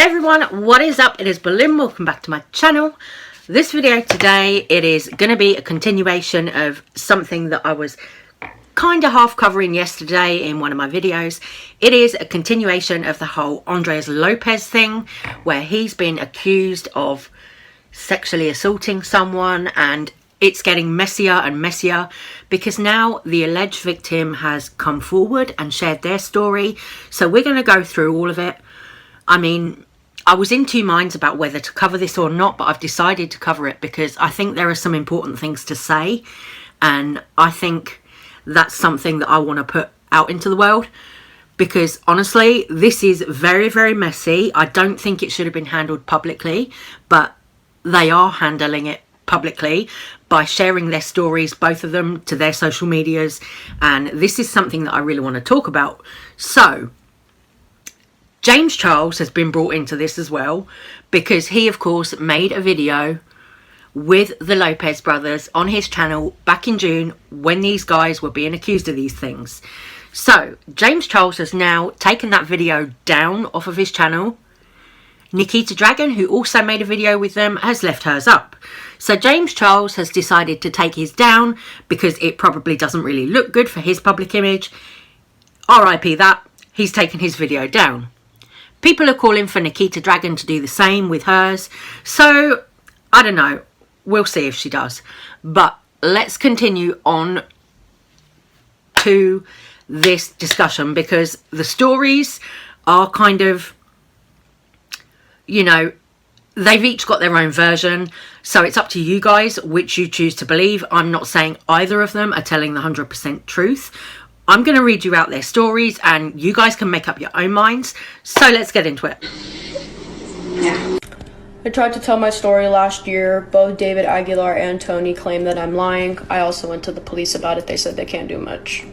everyone, what is up? It is Berlin. Welcome back to my channel. This video today, it is going to be a continuation of something that I was kind of half covering yesterday in one of my videos. It is a continuation of the whole Ondreaz Lopez thing, where he's been accused of sexually assaulting someone, and it's getting messier and messier because now the alleged victim has come forward and shared their story. So we're going to go through all of it. I mean, I was in two minds about whether to cover this or not, but I've decided to cover it because I think there are some important things to say, and I think that's something that I want to put out into the world, because honestly, this is very, very messy. I don't think it should have been handled publicly, but they are handling it publicly by sharing their stories, both of them, to their social medias, and this is something that I really want to talk about. So James Charles has been brought into this as well, because he of course made a video with the Lopez brothers on his channel back in June when these guys were being accused of these things. So James Charles has now taken that video down off of his channel. Nikita Dragon, who also made a video with them, has left hers up. So James Charles has decided to take his down because it probably doesn't really look good for his public image. RIP that, he's taken his video down. People are calling for Nikita Dragon to do the same with hers. So, I don't know. We'll see if she does. But let's continue on to this discussion, because the stories are kind of, you know, they've each got their own version. So it's up to you guys which you choose to believe. I'm not saying either of them are telling the 100% truth. I'm going to read you out their stories and you guys can make up your own minds. So let's get into it. Yeah. I tried to tell my story last year. Both David Aguilar and Tony claim that I'm lying. I also went to the police about it. They said they can't do much.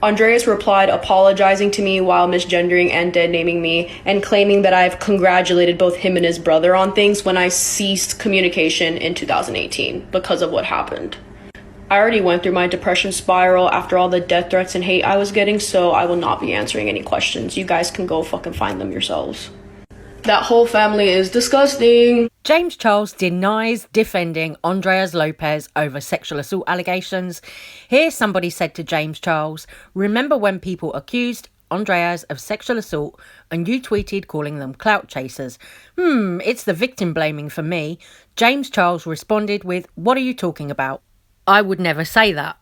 Ondreaz replied apologizing to me while misgendering and dead-naming me, and claiming that I've congratulated both him and his brother on things when I ceased communication in 2018 because of what happened. I already went through my depression spiral after all the death threats and hate I was getting, so I will not be answering any questions. You guys can go fucking find them yourselves. That whole family is disgusting. James Charles denies defending Ondreaz Lopez over sexual assault allegations. Here somebody said to James Charles, "Remember when people accused Ondreaz of sexual assault and you tweeted calling them clout chasers? It's the victim blaming for me." James Charles responded with, "What are you talking about? I would never say that."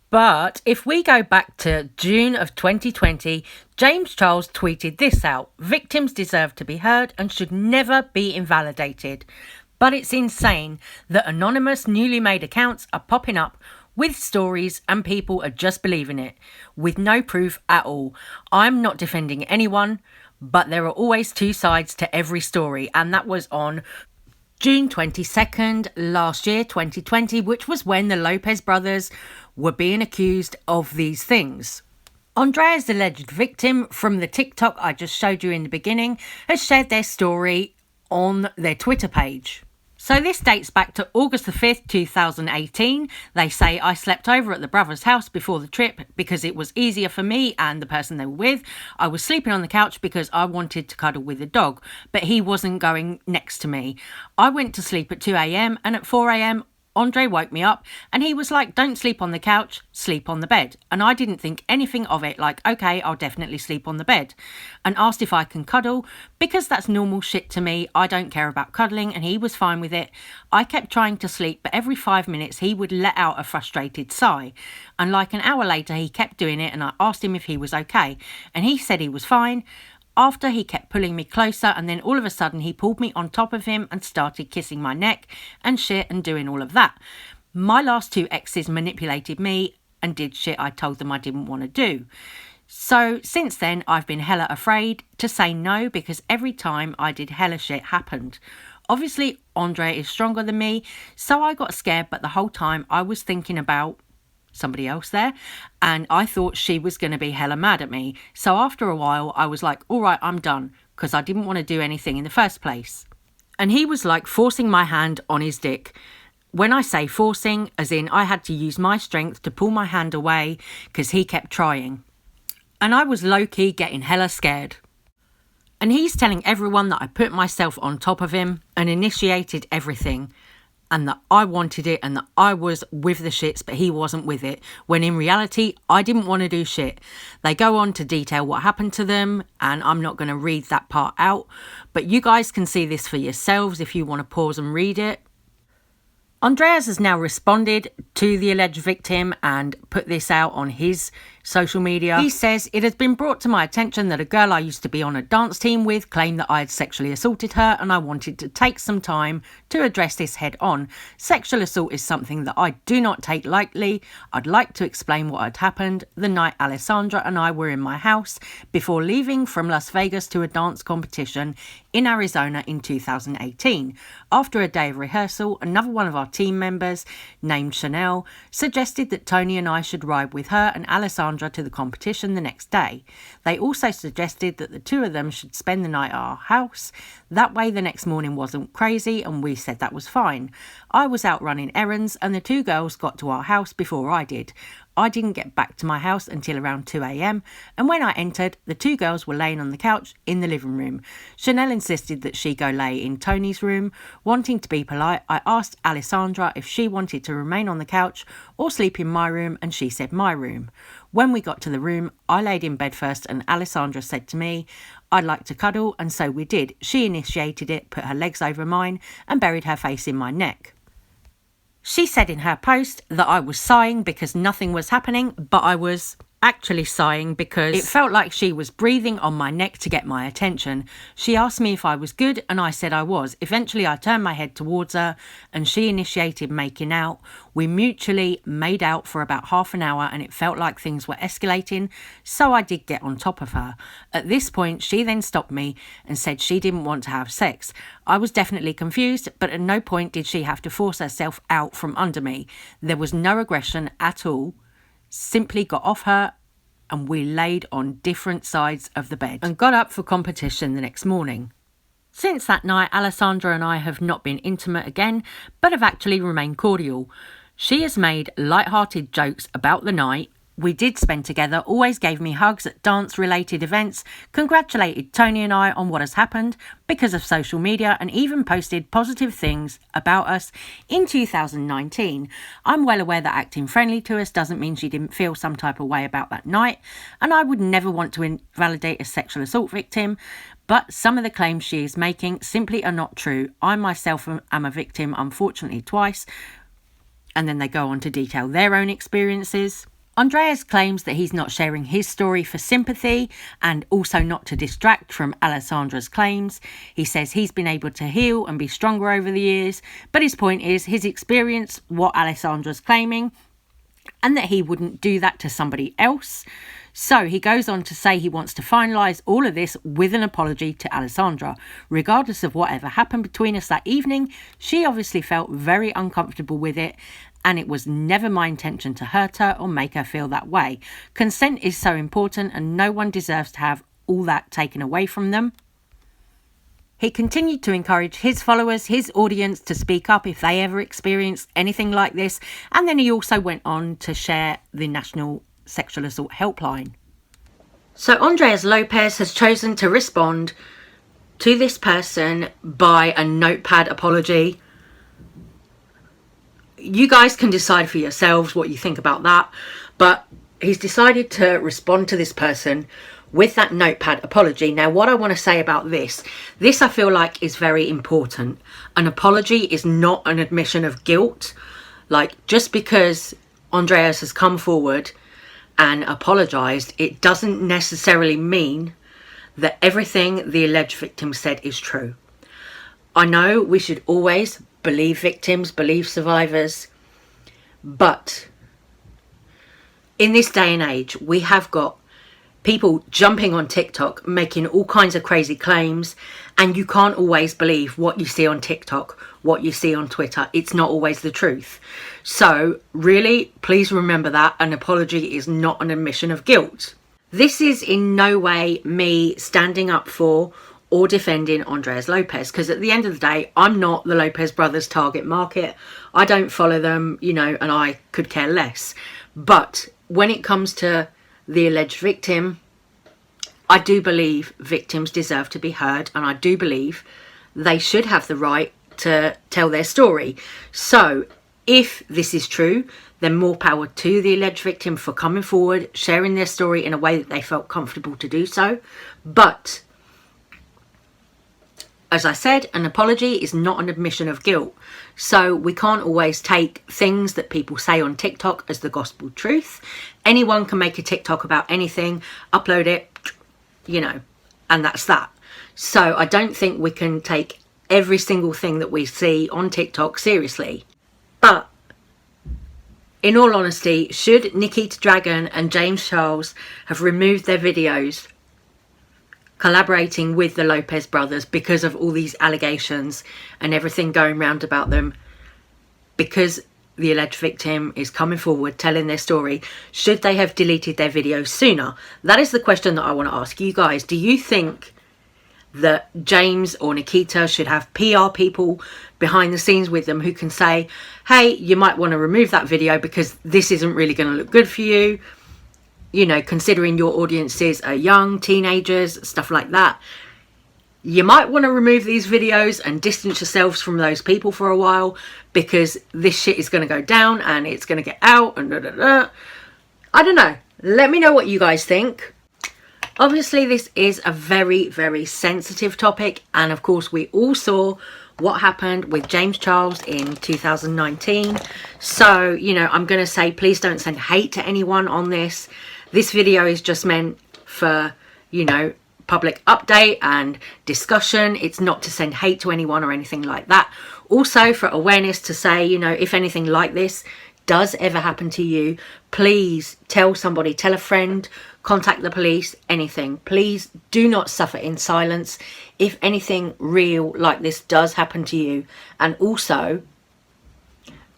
But if we go back to June of 2020, James Charles tweeted this out: "Victims deserve to be heard and should never be invalidated." But it's insane that anonymous newly made accounts are popping up with stories and people are just believing it with no proof at all. I'm not defending anyone, but there are always two sides to every story, and that was on June 22nd last year, 2020, which was when the Lopez brothers were being accused of these things. Ondreaz, the alleged victim from the TikTok I just showed you in the beginning, has shared their story on their Twitter page. So this dates back to August the 5th, 2018. They say, "I slept over at the brother's house before the trip because it was easier for me and the person they were with. I was sleeping on the couch because I wanted to cuddle with the dog, but he wasn't going next to me. I went to sleep at 2 a.m. and at 4 a.m. Andre woke me up and he was like, 'Don't sleep on the couch, sleep on the bed.' And I didn't think anything of it, like, okay, I'll definitely sleep on the bed. And asked if I can cuddle because that's normal shit to me. I don't care about cuddling, and he was fine with it. I kept trying to sleep, but every 5 minutes he would let out a frustrated sigh. And like an hour later, he kept doing it, and I asked him if he was okay. And he said he was fine. After, he kept pulling me closer, and then all of a sudden he pulled me on top of him and started kissing my neck and shit and doing all of that. My last two exes manipulated me and did shit I told them I didn't want to do. So since then, I've been hella afraid to say no because every time I did hella shit happened. Obviously, Andre is stronger than me, so I got scared, but the whole time I was thinking about somebody else there, and I thought she was going to be hella mad at me. So after a while, I was like, all right, I'm done, because I didn't want to do anything in the first place." And he was like forcing my hand on his dick. When I say forcing, as in I had to use my strength to pull my hand away because he kept trying. And I was low-key getting hella scared. And he's telling everyone that I put myself on top of him and initiated everything, and that I wanted it and that I was with the shits, but he wasn't with it, when in reality, I didn't want to do shit. They go on to detail what happened to them, and I'm not going to read that part out, but you guys can see this for yourselves if you want to pause and read it. Ondreaz has now responded to the alleged victim and put this out on his social media. He says, "It has been brought to my attention that a girl I used to be on a dance team with claimed that I had sexually assaulted her, and I wanted to take some time to address this head on. Sexual assault is something that I do not take lightly. I'd like to explain what had happened the night Alessandra and I were in my house before leaving from Las Vegas to a dance competition in Arizona in 2018. After a day of rehearsal, another one of our team members, named Chanel, suggested that Tony and I should ride with her and Alessandra to the competition the next day. They also suggested that the two of them should spend the night at our house. That way the next morning wasn't crazy, and we said that was fine. I was out running errands and the two girls got to our house before I did. I didn't get back to my house until around 2 a.m, and when I entered, the two girls were laying on the couch in the living room. Chanel insisted that she go lay in Tony's room. Wanting to be polite, I asked Alessandra if she wanted to remain on the couch or sleep in my room, and she said my room. When we got to the room, I laid in bed first, and Alessandra said to me, I'd like to cuddle, and so we did. She initiated it, put her legs over mine, and buried her face in my neck. She said in her post that I was sighing because nothing was happening, but I was actually sighing because it felt like she was breathing on my neck to get my attention. She asked me if I was good, and I said I was. Eventually I turned my head towards her and she initiated making out. We mutually made out for about half an hour, and it felt like things were escalating, so I did get on top of her. At this point she then stopped me and said she didn't want to have sex. I was definitely confused, but at no point did she have to force herself out from under me. There was no aggression at all. Simply got off her and we laid on different sides of the bed and got up for competition the next morning. Since that night, Alessandra and I have not been intimate again, but have actually remained cordial. She has made light-hearted jokes about the night we did spend together, always gave me hugs at dance-related events, congratulated Tony and I on what has happened because of social media, and even posted positive things about us in 2019. I'm well aware that acting friendly to us doesn't mean she didn't feel some type of way about that night, and I would never want to invalidate a sexual assault victim, but some of the claims she is making simply are not true. I myself am a victim, unfortunately, twice. And then they go on to detail their own experiences. Ondreaz claims that he's not sharing his story for sympathy and also not to distract from Alessandra's claims. He says he's been able to heal and be stronger over the years, but his point is his experience, what Alessandra's claiming, and that he wouldn't do that to somebody else. So he goes on to say he wants to finalise all of this with an apology to Alessandra. Regardless of whatever happened between us that evening, she obviously felt very uncomfortable with it, and it was never my intention to hurt her or make her feel that way. Consent is so important, and no one deserves to have all that taken away from them. He continued to encourage his followers, his audience, to speak up if they ever experienced anything like this, and then he also went on to share the National Sexual Assault Helpline. So Ondreaz Lopez has chosen to respond to this person by a notepad apology. You guys can decide for yourselves what you think about that, but he's decided to respond to this person with that notepad apology. Now, what I want to say about this I feel like is very important. An apology is not an admission of guilt. Like, just because Ondreaz has come forward and apologised, it doesn't necessarily mean that everything the alleged victim said is true. I know we should always believe victims, believe survivors, but in this day and age, we have got people jumping on TikTok, making all kinds of crazy claims, and you can't always believe what you see on TikTok, what you see on Twitter. It's not always the truth. So really, please remember that an apology is not an admission of guilt. This is in no way me standing up for or defending Ondreaz Lopez, because at the end of the day, I'm not the Lopez brothers' target market. I don't follow them, you know, and I could care less. But when it comes to the alleged victim, I do believe victims deserve to be heard, and I do believe they should have the right to tell their story. So if this is true, then more power to the alleged victim for coming forward, sharing their story in a way that they felt comfortable to do so. But as I said, an apology is not an admission of guilt. So we can't always take things that people say on TikTok as the gospel truth. Anyone can make a TikTok about anything, upload it, you know, and that's that. So I don't think we can take every single thing that we see on TikTok seriously. But in all honesty, should Nikita Dragon and James Charles have removed their videos collaborating with the Lopez brothers because of all these allegations and everything going round about them, because the alleged victim is coming forward telling their story, should they have deleted their videos sooner? That is the question that I want to ask you guys. Do you think that James or Nikita should have PR people behind the scenes with them who can say, hey, you might want to remove that video because this isn't really going to look good for you, you know, considering your audiences are young, teenagers, stuff like that. You might want to remove these videos and distance yourselves from those people for a while, because this shit is going to go down and it's going to get out and I don't know. Let me know what you guys think. Obviously, this is a very, very sensitive topic. And of course, we all saw what happened with James Charles in 2019. So, you know, I'm going to say, please don't send hate to anyone on this. This video is just meant for, you know, public update and discussion. It's not to send hate to anyone or anything like that. Also for awareness to say, you know, if anything like this does ever happen to you, please tell somebody, tell a friend, contact the police, anything. Please do not suffer in silence if anything real like this does happen to you. And also,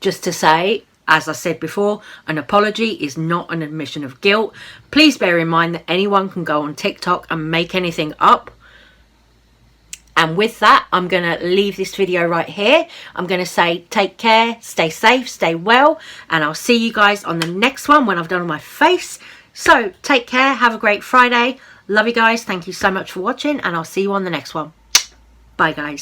just to say, as I said before, an apology is not an admission of guilt. Please bear in mind that anyone can go on TikTok and make anything up. And with that, I'm going to leave this video right here. I'm going to say take care, stay safe, stay well, and I'll see you guys on the next one when I've done my face. So take care, have a great Friday. Love you guys. Thank you so much for watching, and I'll see you on the next one. Bye guys.